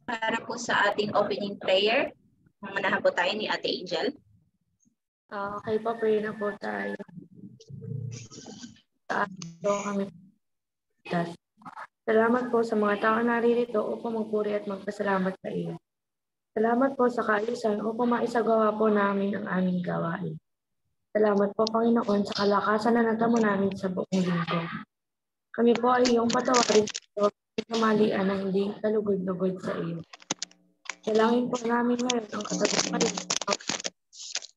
para po sa ating opening prayer. Manahan po tayo ni Ate Angel. Okay po, pray na po tayo. Kami. Salamat po sa mga tao naririto upang magpuri at magpasalamat sa iyo. Salamat po sa kaayusan upang maisagawa po namin ang aming gawain. Salamat po, Panginoon, sa kalakasan na natamo namin sa buong linggo. Kami po ay iyong patawarin sa kamalian na hindi kalugod-lugod sa iyo. Dalangin po namin ngayon ang katagumpayan.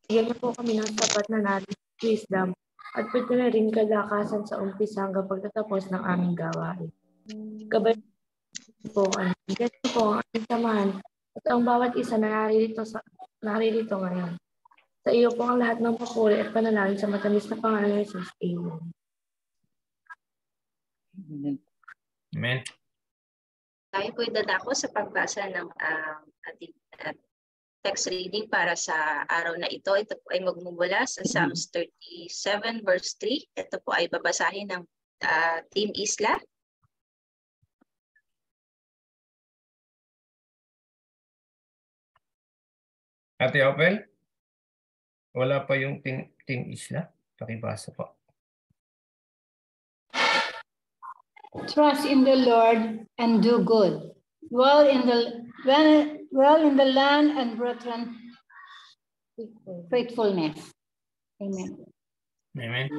Bigyan niyo po kami ng sapat na natin wisdom at pwede na rin kalakasan sa umpisa hanggang pagtatapos ng aming gawain. Gabay po ang bigyan niyo po ang aming samahan at ang bawat isa na naririto ngayon. Sa iyo po ang lahat ng papuri at panalangin sa matamis na pangalan ni Jesus. Amen. Amen. Tayo po dadako sa pagbasa ng ating text reading para sa araw na ito. Ito po ay magmumula sa Psalms 37 verse 3. Ito po ay babasahin ng Team Isla. Ate Opel, wala pa yung Team Isla. Pakibasa po. Trust in the Lord and do good. Dwell in the land and return faithfulness. Amen. Amen.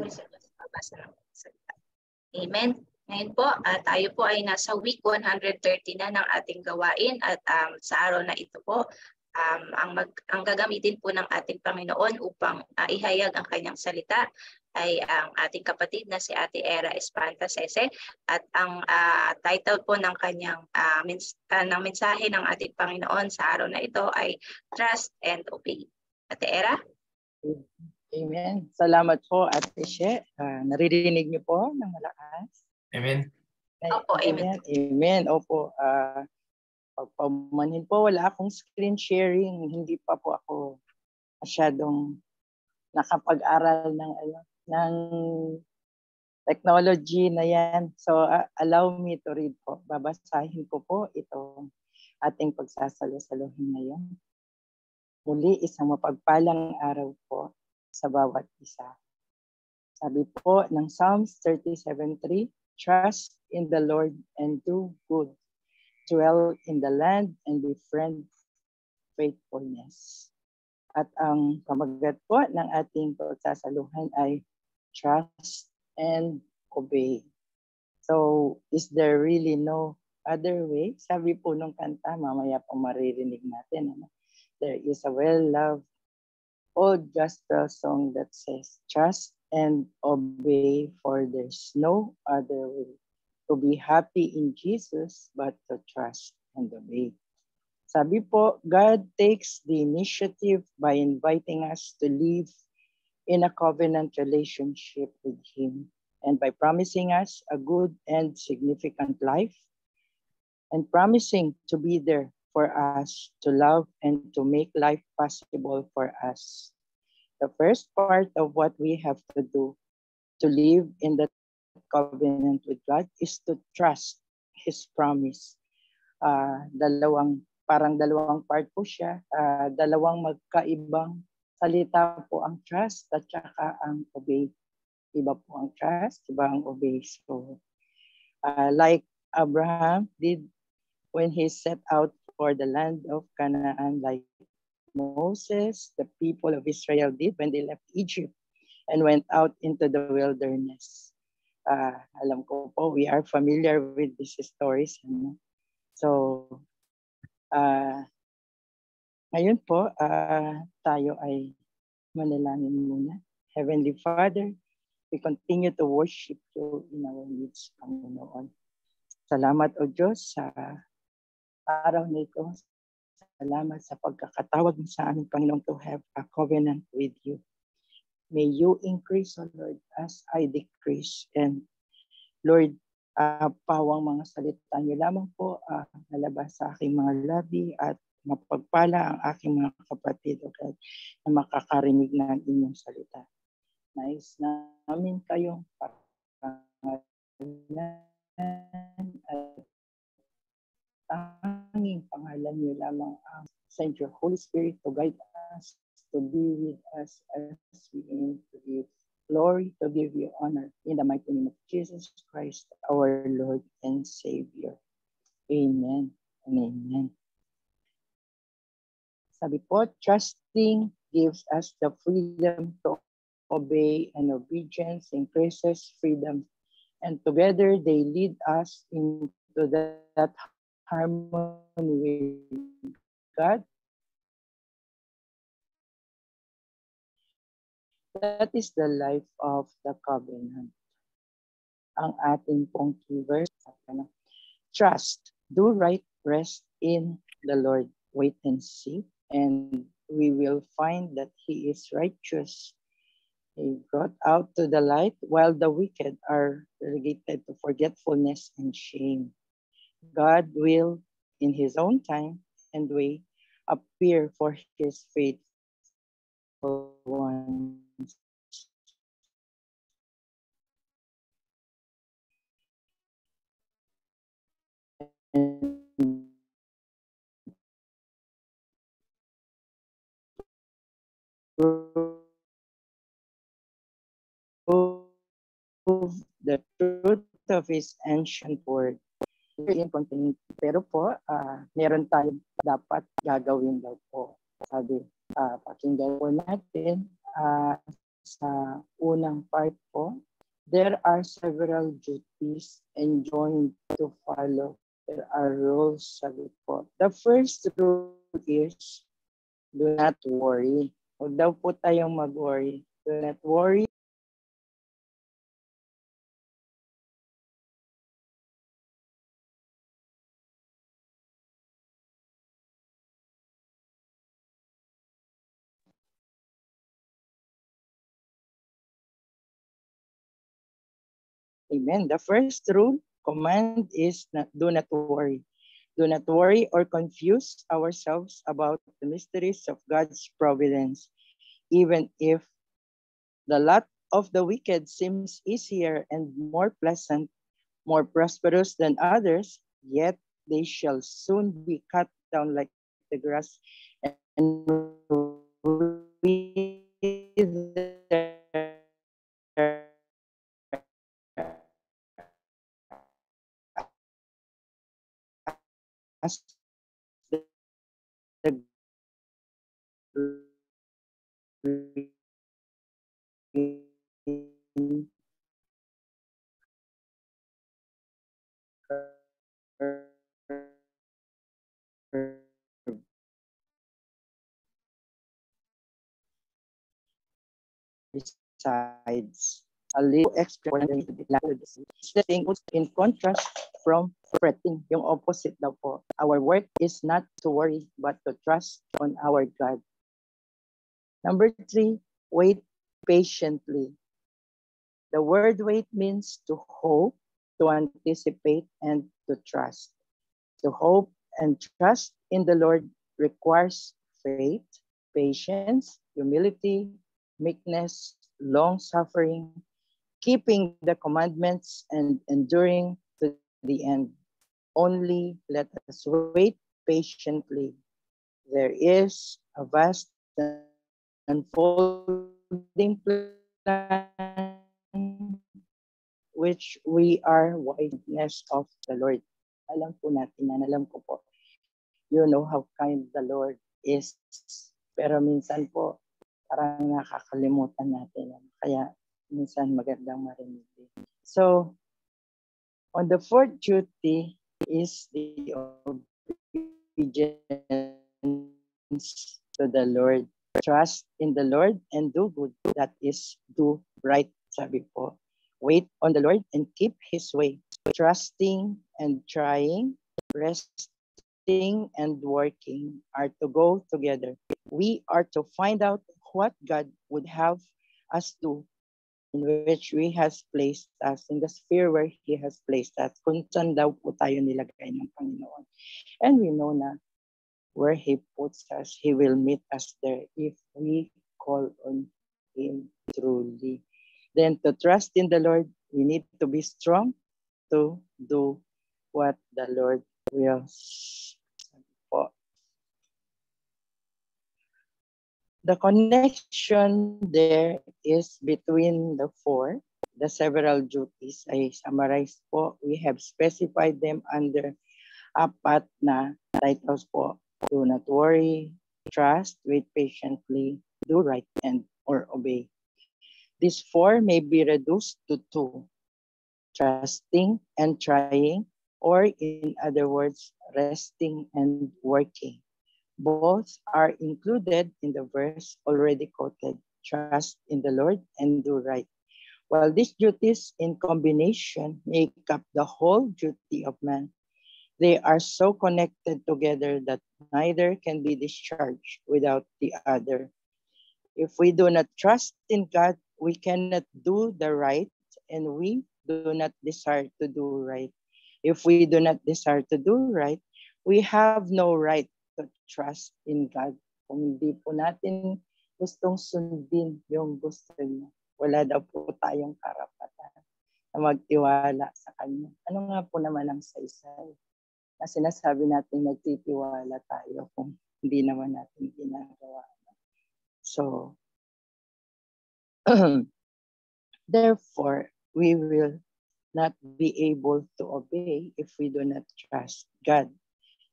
Amen. Ngayon po, tayo po ay nasa week 130 na ng ating gawain at sa araw na ito po, ang gagamitin po ng ating Panginoon upang ihayag ang kanyang salita ay ang ating kapatid na si Ate Era Espanta Sese at ang title po ng kanyang ng mensahe ng ating Panginoon sa araw na ito ay Trust and Obey. Ate Era? Amen. Salamat po, Ate She. Naririnig niyo po ng malakas? Amen. Opo, amen. Amen. Opo. Pagpamanhin po, wala akong screen sharing. Hindi pa po ako masyadong nakapag-aral ng technology na yan. So, allow me to read po. Babasahin ko po itong ating pagsasalo-saluhin ngayon. Muli, isang mapagpalang araw po sa bawat isa. Sabi po ng Psalms 37:3, trust in the Lord and do good. Dwell in the land and befriend faithfulness. At ang pamagat po ng ating pagsasaluhan ay trust and obey. So, is there really no other way? Sabi po nung kanta, mamaya po maririnig natin. There is a well-loved old gospel song that says, trust and obey, for there's no other way to be happy in Jesus but to trust and obey. Sabi po, God takes the initiative by inviting us to live in a covenant relationship with Him and by promising us a good and significant life and promising to be there for us, to love and to make life possible for us. The first part of what we have to do to live in that covenant with God is to trust His promise. Parang dalawang part po siya, dalawang magkaibang salita po ang trust at saka ang obey. Iba po ang trust, iba ang obey. So, like Abraham did when he set out for the land of Canaan, like Moses, the people of Israel did when they left Egypt and went out into the wilderness. Alam ko po, we are familiar with these stories. So, ngayon po, tayo ay manalangin muna. Heavenly Father, we continue to worship you in our midst, Panginoon. Salamat o Diyos sa araw nito. Salamat sa pagkakatawag mo sa aming Panginoon to have a covenant with you. May you increase, O Lord, as I decrease. And Lord, pawang mga salita niyo lamang po nalabas sa aking mga labi at mapagpala ang aking mga kapatid, O God, na makakarinig ng inyong salita. Nais namin kayong pangalan at tanging pangalan alam niyo lamang send your Holy Spirit to guide us, to be with us as we aim to give glory, to give you honor. In the mighty name of Jesus Christ, our Lord and Savior. Amen and amen. Sabi po, trusting gives us the freedom to obey, and obedience increases freedom. And together they lead us into that harmony with God. That is the life of the covenant. Ang ating pong key verse, trust, do right, rest in the Lord, wait and see, and we will find that He is righteous. He brought out to the light while the wicked are relegated to forgetfulness and shame. God will, in His own time and way, appear for His faithful ones. The truth of His ancient word. Pero po, meron tayong dapat gagawin daw po. Sabi, pakinggan po natin sa unang part po, there are several duties enjoined to follow. There are rules, sabi po. The first rule is, do not worry. Huwag daw po tayong mag-worry. Do not worry. Amen. The first rule, command is do not worry. Do not worry or confuse ourselves about the mysteries of God's providence. Even if the lot of the wicked seems easier and more pleasant, more prosperous than others, yet they shall soon be cut down like the grass and as the resides. A little extra in contrast from fretting, yung opposite daw po. Our work is not to worry, but to trust on our God. Number 3, wait patiently. The word wait means to hope, to anticipate, and to trust. To hope and trust in the Lord requires faith, patience, humility, meekness, long-suffering, keeping the commandments, and enduring to the end. Only let us wait patiently. There is a vast unfolding plan which we are witness of the Lord. Alam po natin yan, alam ko po, you know how kind the Lord is. Pero minsan po, parang nakakalimutan natin yan. Kaya minsan magandang marinig. So, on the fourth duty is the obedience to the Lord. Trust in the Lord and do good. That is, do right, sabi po. Wait on the Lord and keep His way. Trusting and trying, resting and working are to go together. We are to find out what God would have us do, in which we has placed us, in the sphere where He has placed us, kung saan daw po tayo nilagay ng Panginoon. And we know na where He puts us, He will meet us there if we call on Him truly. Then to trust in the Lord, we need to be strong to do what the Lord wills. Po. The connection there is between the four. The several duties ay summarized po. We have specified them under apat na titles po. Do not worry, trust, wait patiently, do right, and or obey. These four may be reduced to two, trusting and trying, or in other words, resting and working. Both are included in the verse already quoted, trust in the Lord and do right. While these duties in combination make up the whole duty of man, they are so connected together that neither can be discharged without the other. If we do not trust in God, we cannot do the right, and we do not desire to do right. If we do not desire to do right, we have no right to trust in God. Kung hindi po natin gustong sundin yung gusto niya, wala daw po tayong karapatan na magtiwala sa Kanya. Ano nga po naman ang saysay na sinasabi natin nagtitiwala tayo kung hindi naman natin ginagawa? So, therefore, we will not be able to obey if we do not trust God.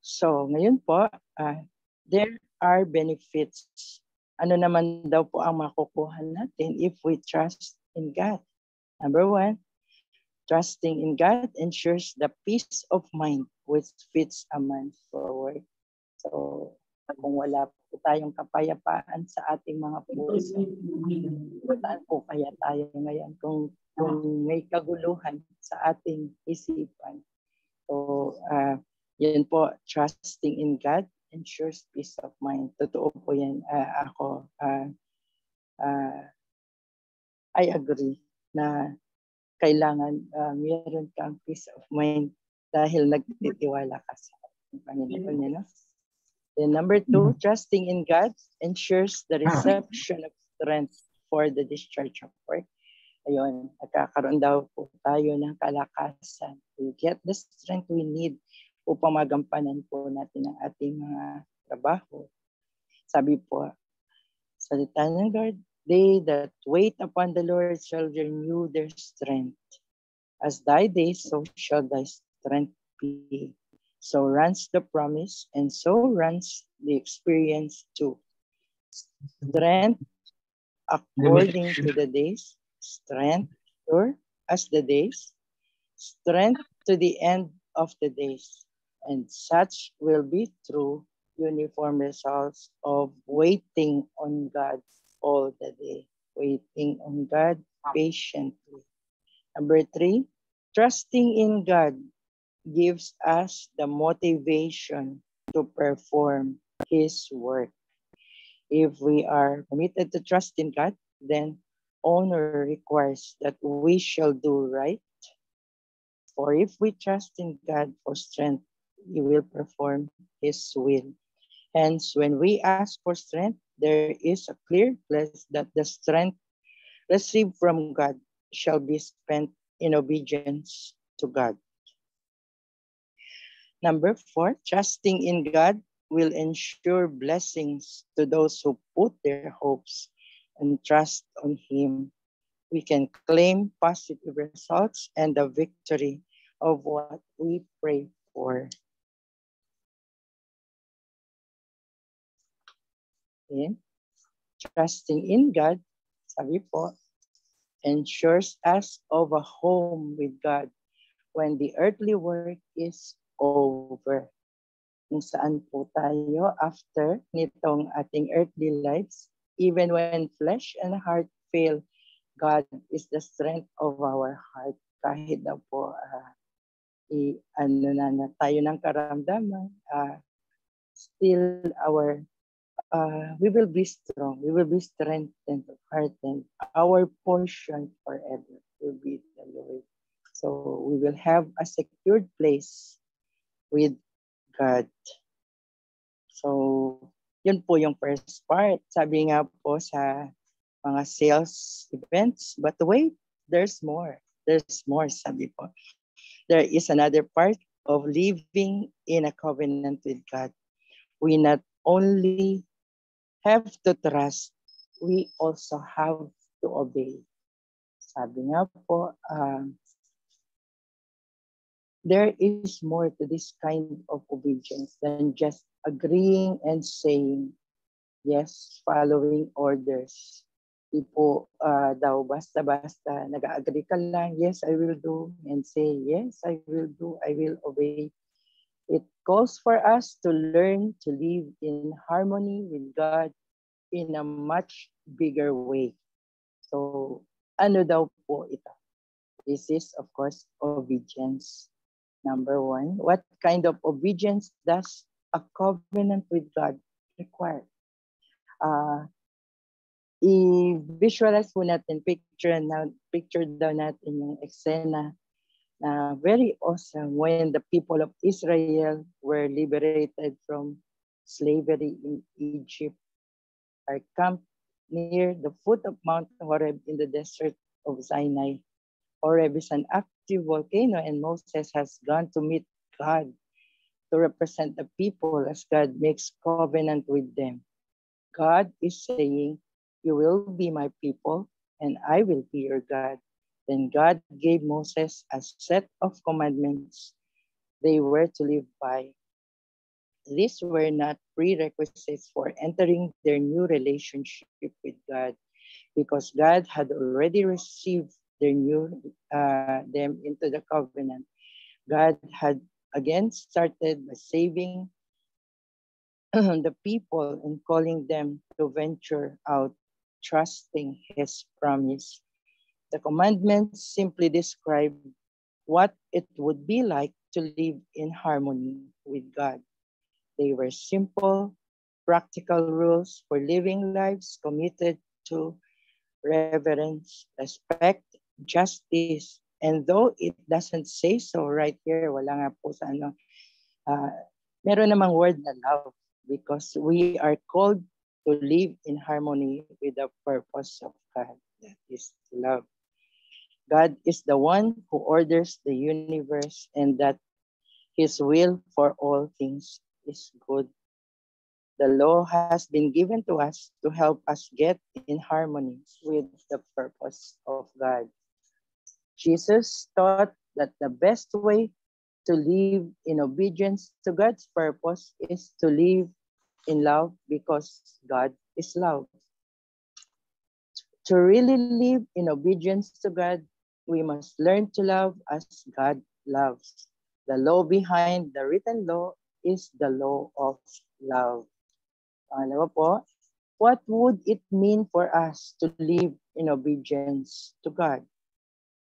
So, ngayon po, there are benefits. Ano naman daw po ang makukuha natin if we trust in God? Number one, trusting in God ensures the peace of mind which fits a man forward. So, kung wala po tayong kapayapaan sa ating mga puso, saan po kaya tayo ngayon kung may kaguluhan sa ating isipan? So, yun po, trusting in God ensures peace of mind. Totoo po yan. I agree na kailangan meron kang peace of mind dahil nagtitiwala ka sa Panginoon. Then number two, trusting in God ensures the reception of strength for the discharge of work. Ayun, nagkakaroon daw po tayo ng kalakasan. We get the strength we need upang magampanan po natin ang ating mga trabaho. Sabi po, salita ng God, they that wait upon the Lord shall renew their strength. As thy days, so shall thy strength be. So runs the promise, and so runs the experience too. Strength according to the days, strength sure as the days, strength to the end of the days. And such will be true uniform results of waiting on God all the day. Waiting on God patiently. Number three, trusting in God gives us the motivation to perform His work. If we are committed to trust in God, then honor requires that we shall do right. For if we trust in God for strength, He will perform His will. Hence, when we ask for strength, there is a clear pledge that the strength received from God shall be spent in obedience to God. Number four, trusting in God will ensure blessings to those who put their hopes and trust on Him. We can claim positive results and the victory of what we pray for. Okay. Trusting in God, sabi po, ensures us of a home with God when the earthly work is over. Kung saan po tayo after nitong ating earthly lives, even when flesh and heart fail, God is the strength of our heart. Kahit na po tayo ng karamdaman, still we will be strong. We will be strengthened, heartened. Our portion forever will be the Lord. So we will have a secured place with God. So yun po yung first part. Sabi nga po sa mga sales events, but wait, there's more. There's more, sabi po. There is another part of living in a covenant with God. We not only have to trust, we also have to obey. Sabi nga po, there is more to this kind of obedience than just agreeing and saying, yes, following orders. Di po daw basta-basta nag-agree ka lang, yes, I will do, and say, yes, I will do, I will obey. It calls for us to learn to live in harmony with God in a much bigger way. So, ano daw po ito? This is, of course, obedience. Number one, what kind of obedience does a covenant with God require? I-visualize po natin, picture daw natin yung eksena na very awesome when the people of Israel were liberated from slavery in Egypt, are camped near the foot of Mount Horeb in the desert of Sinai. Horeb is an active volcano, and Moses has gone to meet God to represent the people as God makes covenant with them. God is saying, you will be my people, and I will be your God. Then God gave Moses a set of commandments they were to live by. These were not prerequisites for entering their new relationship with God, because God had already received them into the covenant. God had again started by saving the people and calling them to venture out, trusting his promise. The commandments simply describe what it would be like to live in harmony with God. They were simple, practical rules for living lives committed to reverence, respect, justice. And though it doesn't say so right here, wala nga po sa meron namang word na love, because we are called to live in harmony with the purpose of God, that is love. God is the one who orders the universe, and that his will for all things is good. The law has been given to us to help us get in harmony with the purpose of God. Jesus taught that the best way to live in obedience to God's purpose is to live in love, because God is love. To really live in obedience to God, we must learn to love as God loves. The law behind the written law is the law of love. Pangalawa po, what would it mean for us to live in obedience to God?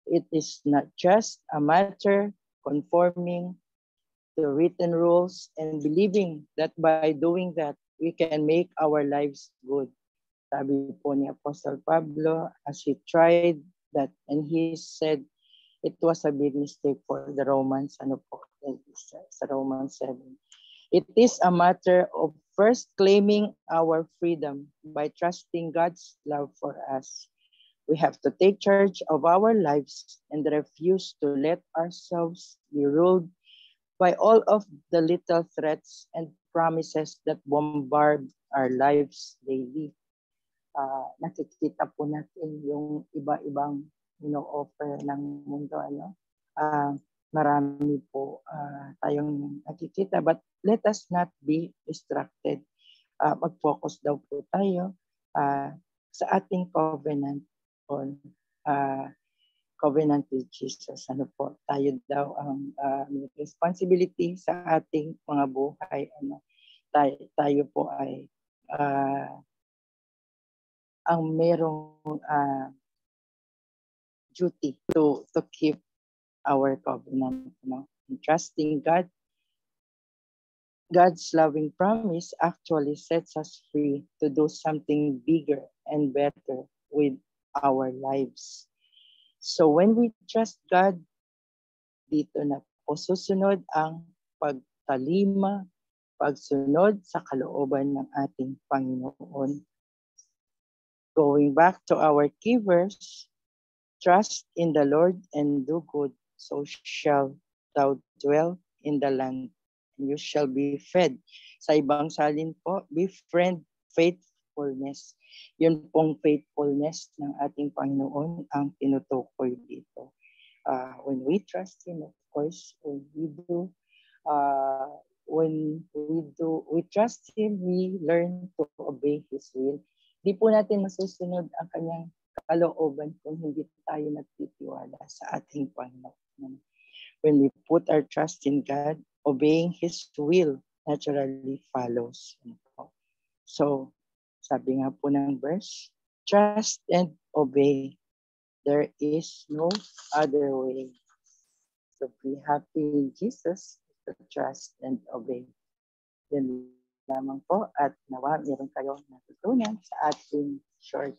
It is not just a matter conforming to written rules and believing that by doing that, we can make our lives good. Sabi po ni Apostle Pablo, as he tried that, and he said it was a big mistake for the Romans, sa Romans 7. It is a matter of first claiming our freedom by trusting God's love for us. We have to take charge of our lives and refuse to let ourselves be ruled by all of the little threats and promises that bombard our lives daily. Nakikita po natin yung iba-ibang offer ng mundo. Marami po tayong nakikita, but let us not be distracted. Mag-focus daw po tayo sa ating covenant on covenant with Jesus. Ano po, tayo daw ang may responsibility sa ating mga buhay. Tayo po ay ang merong duty to keep our covenant. Trusting God, God's loving promise actually sets us free to do something bigger and better with our lives. So when we trust God, dito na po susunod ang pagtalima, pagsunod sa kalooban ng ating Panginoon. Going back to our key verse, trust in the Lord and do good, so shall thou dwell in the land, and you shall be fed. Sa ibang salin po, befriend faith faithfulness. Yun pong faithfulness ng ating Panginoon ang tinutukoy dito. When we trust Him, of course, when we trust Him, we learn to obey His will. Di po natin masusunod ang kanyang kalooban kung hindi tayo nagtitiwala sa ating Panginoon. When we put our trust in God, obeying His will naturally follows. So, sabi nga po ng verse, trust and obey. There is no other way. So be happy in Jesus, to trust and obey. Yan lamang po at nawa meron kayong natutunan sa ating short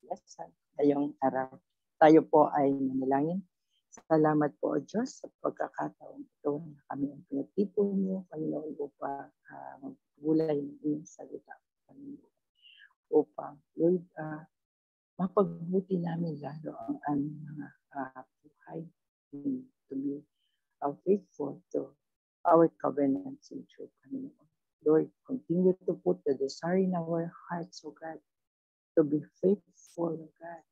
lesson ngayong araw. Tayo po ay manalangin. Salamat po, O Diyos, sa pagkakataon ito na kami ang pinagtipo niyo, Panginoon, upang magbulay ng iyong salita, Panginoon. Upang, Lord, mapagbuti namin lalo ang aming mga buhay to be faithful to our covenants in truth, Panginoon. Lord, continue to put the desire in our hearts, O God, to be faithful, O God,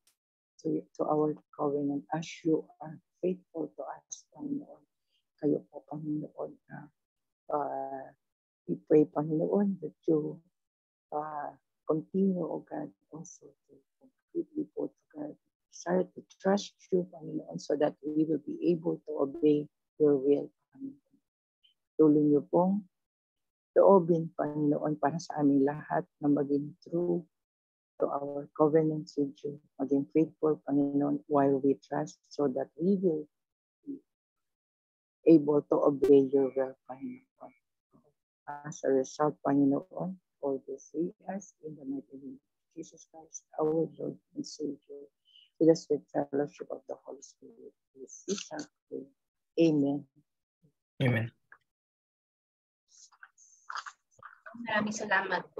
to our covenant as you are faithful to us, Panginoon. Kayo po, Panginoon, we pray, Panginoon, that you continue, O God, also to completely put, God, desire to trust you, Panginoon, so that we will be able to obey your will, Panginoon. Tuloy niyo pong loobin, Panginoon, para sa aming lahat na maging true to our covenants with you, maging faithful, Panginoon, while we trust, so that we will be able to obey your will, Panginoon. As a result, Panginoon, all this we ask in the mighty name of Jesus Christ, our Lord and Savior, with the sweet fellowship of the Holy Spirit. We shall pray. Amen. Amen. Maraming salamat po.